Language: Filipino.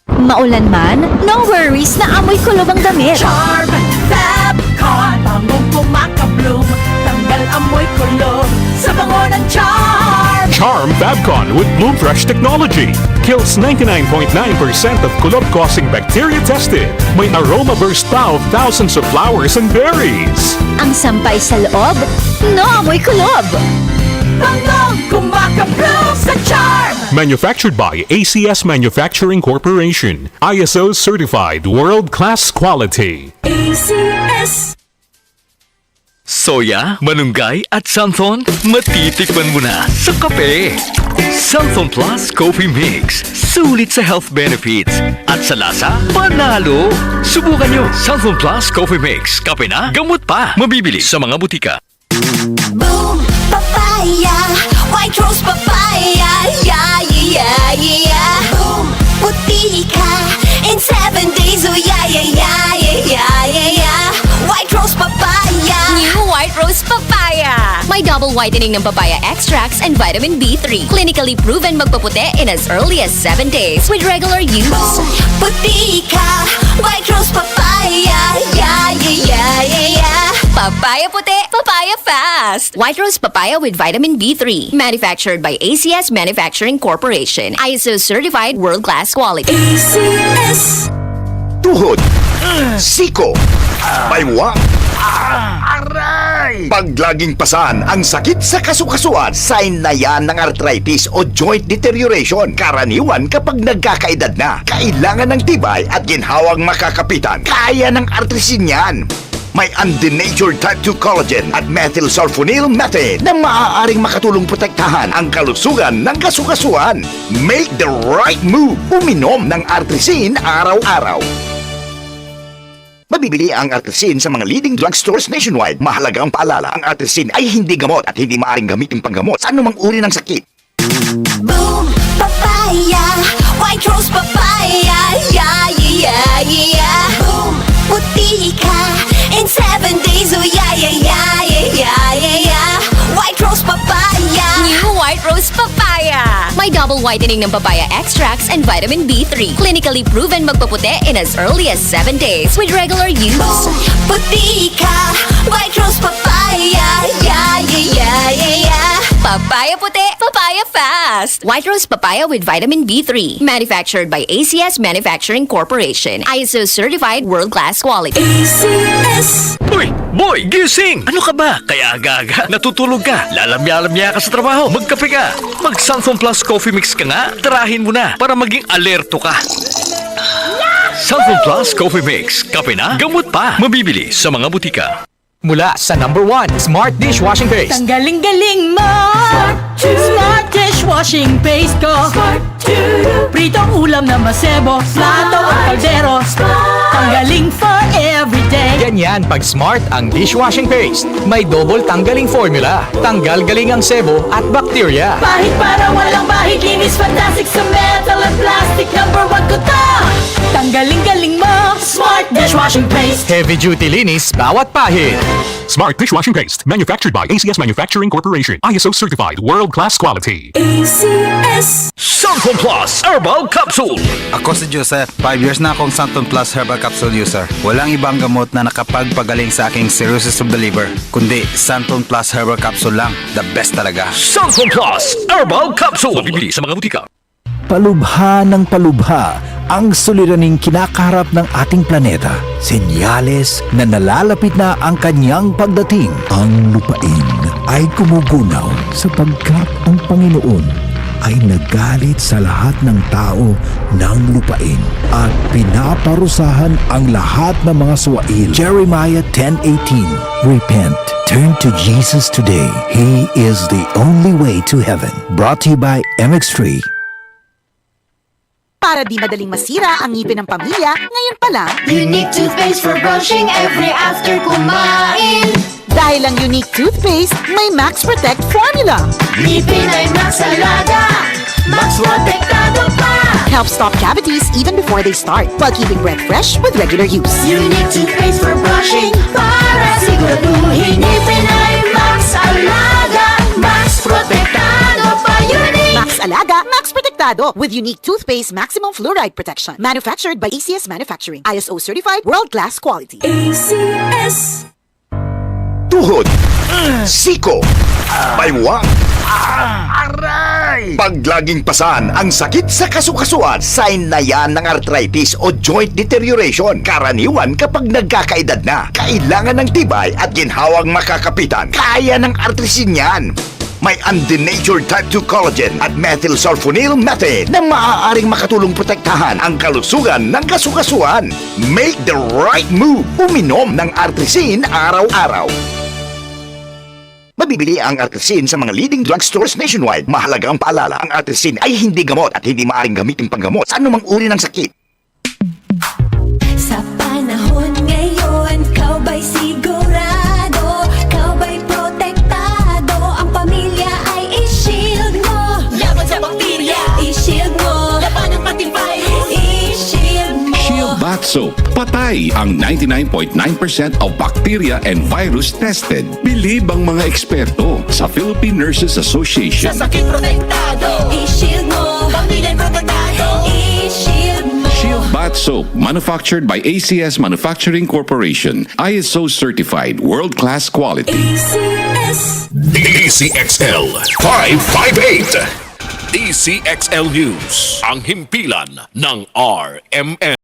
Maulan man, no worries na amoy kulob ang damit. Charm Fabcon, bangong kumakabloom, tanggal amoy kulob sa bango ng Charm. Charm Fabcon with Bloom Fresh technology kills 99.9% of kulob-causing bacteria tested. May aroma burst pa of thousands of flowers and berries. Ang sampay sa loob, no amoy kulob. Bangong kumakabloom sa Charm. Manufactured by ACS Manufacturing Corporation. ISO certified world-class quality. ACS. Soya, malunggay at santhon, matitikman mo na sa kape. Santhon Plus Coffee Mix, sulit sa health benefits. At sa lasa, panalo. Subukan nyo, Santhon Plus Coffee Mix. Kape na, gamot pa. Mabibili sa mga butika. Boom, papaya, white rose papaya, yeah, yeah, yeah. Boom, puti ka in 7 days, oh yeah, yeah, yeah, yeah, yeah, yeah. White rose papaya. New White Rose Papaya. May double whitening ng papaya extracts and vitamin B3. Clinically proven magpaputi in as early as 7 days with regular use. Boom, puti ka, white rose papaya, yeah, yeah, yeah, yeah, yeah. Papaya puti, papaya fast. White Rose Papaya with vitamin B3. Manufactured by ACS Manufacturing Corporation. ISO certified world-class quality. ACS. Tuhod, siko, baywang, pag laging pasan ang sakit sa kasukasuan, sign na yan ng arthritis o joint deterioration. Karaniwan kapag nagkakaedad na, kailangan ng tibay at ginhawang makakapitan. Kaya ng artrisin yan. May undenatured type 2 collagen at methylsulfonyl methane na maaaring makatulong protektahan ang kalusugan ng kasukasuan. Make the right move. Uminom ng artrisin araw-araw. Mabibili ang artrisin sa mga leading drugstores nationwide. Mahalaga ang paalala, ang artrisin ay hindi gamot at hindi maaaring gamitin panggamot sa anumang uri ng sakit. Boom, papaya, white rose papaya, yeah, yeah, yeah. Boom, puti ka in 7 days, oh yeah, yeah, yeah, yeah, yeah, yeah. White rose papaya. New White Rose Papaya. May double whitening ng papaya extracts and vitamin B3. Clinically proven magpaputi in as early as 7 days with regular use. Boom, puti ka, white rose papaya, yeah, yeah, yeah, yeah, yeah. Papaya puti, papaya fast. White Rose Papaya with vitamin B3. Manufactured by ACS Manufacturing Corporation. ISO certified world-class quality. ACS. Uy, boy, gising! Ano ka ba? Kaya aga-aga, natutulog ka. Lalamya-lamya ka sa trabaho. Magkape ka. Mag-Santhon Plus Coffee Mix ka nga. Tarahin mo na para maging alerto ka. Santhon Plus Coffee Mix. Kape na, gamot pa. Mabibili sa mga butika. Mula sa #1 Smart Dishwashing Paste. Tanggaling-galing mo. Smart dishwashing paste ko. Pritong ulam na masebo, plato at kaldero. Tanggaling for everyday. Ganyan pag Smart ang dishwashing paste. May double tanggaling formula. Tanggal galing ang sebo at bakterya. Bahid para walang bahid, linis fantastic sa metal at plastic. #1 ko to. Tanggaling-galing mo. Smart dishwashing paste. Heavy duty linis bawat pahid. Smart dishwashing paste. Manufactured by ACS Manufacturing Corporation. ISO certified world-class quality. ACS. Santhon Plus Herbal Capsule. Ako si Joseph, 5 years na akong Santhon Plus Herbal Capsule user. Walang ibang gamot na nakapagpagaling sa aking cirrhosis of the liver, kundi Santhon Plus Herbal Capsule lang. The best talaga. Santhon Plus Herbal Capsule. Mabibili sa mga butika. Palubha ng palubha ang suliraning kinakaharap ng ating planeta. Senyales na nalalapit na ang kanyang pagdating. Ang lupain ay gumugunaw sapagkat ang Panginoon ay nagalit sa lahat ng tao ng lupain at pinaparusahan ang lahat ng mga suwail. Jeremiah 10:18. Repent. Turn to Jesus today. He is the only way to heaven. Brought to you by MX3. Para di madaling masira ang ngipin ng pamilya, ngayon pa lang, Unique toothpaste for brushing every after kumain. dahil ang unique toothpaste, may Max Protect formula. Ngipin ay Max Alaga, Max Protektado pa. Helps stop cavities even before they start, while keeping breath fresh with regular use. Unique toothpaste for brushing, para siguraduhin ngipin ay Max Alaga, Max Protektado pa. Unique Max Alaga, Max Protect Protektado with unique toothpaste maximum fluoride protection. Manufactured by ACS Manufacturing. ISO certified world-class quality. ACS. Tuhod, siko, baywang, aray! Pag laging pasan ang sakit sa kasukasuan, sign na yan ng arthritis o joint deterioration. Karaniwan kapag nagkakaedad na, kailangan ng tibay at ginhawang makakapitan. Kaya ng artrisin yan. May undenatured type 2 collagen at methylsulfonyl methane na maaaring makatulong protektahan ang kalusugan ng kasukasuan. Make the right move. Uminom ng artrisin araw-araw. Mabibili ang artrisin sa mga leading drugstores nationwide. Mahalaga ang paalala, ang artrisin ay hindi gamot at hindi maaaring gamitin panggamot sa anumang uri ng sakit. Sa panahon ngayon, kau ba'y sigurado? Kau ba'y protektado? Ang pamilya ay i-shield mo. Laban sa bakterya. I-shield mo. Laban ng pati virus. I-shield mo. Shield Bath Soap. Patay ang 99.9% of bacteria and virus tested. Bilib ang mga eksperto sa Philippine Nurses Association. Sa sakit protektado. I-shield mo. Pamilya protektado. I-shield mo. Shield Bath Soap, manufactured by ACS Manufacturing Corporation. ISO certified, world-class quality. ACS. DCXL 558. DCXL News, ang himpilan ng RMN.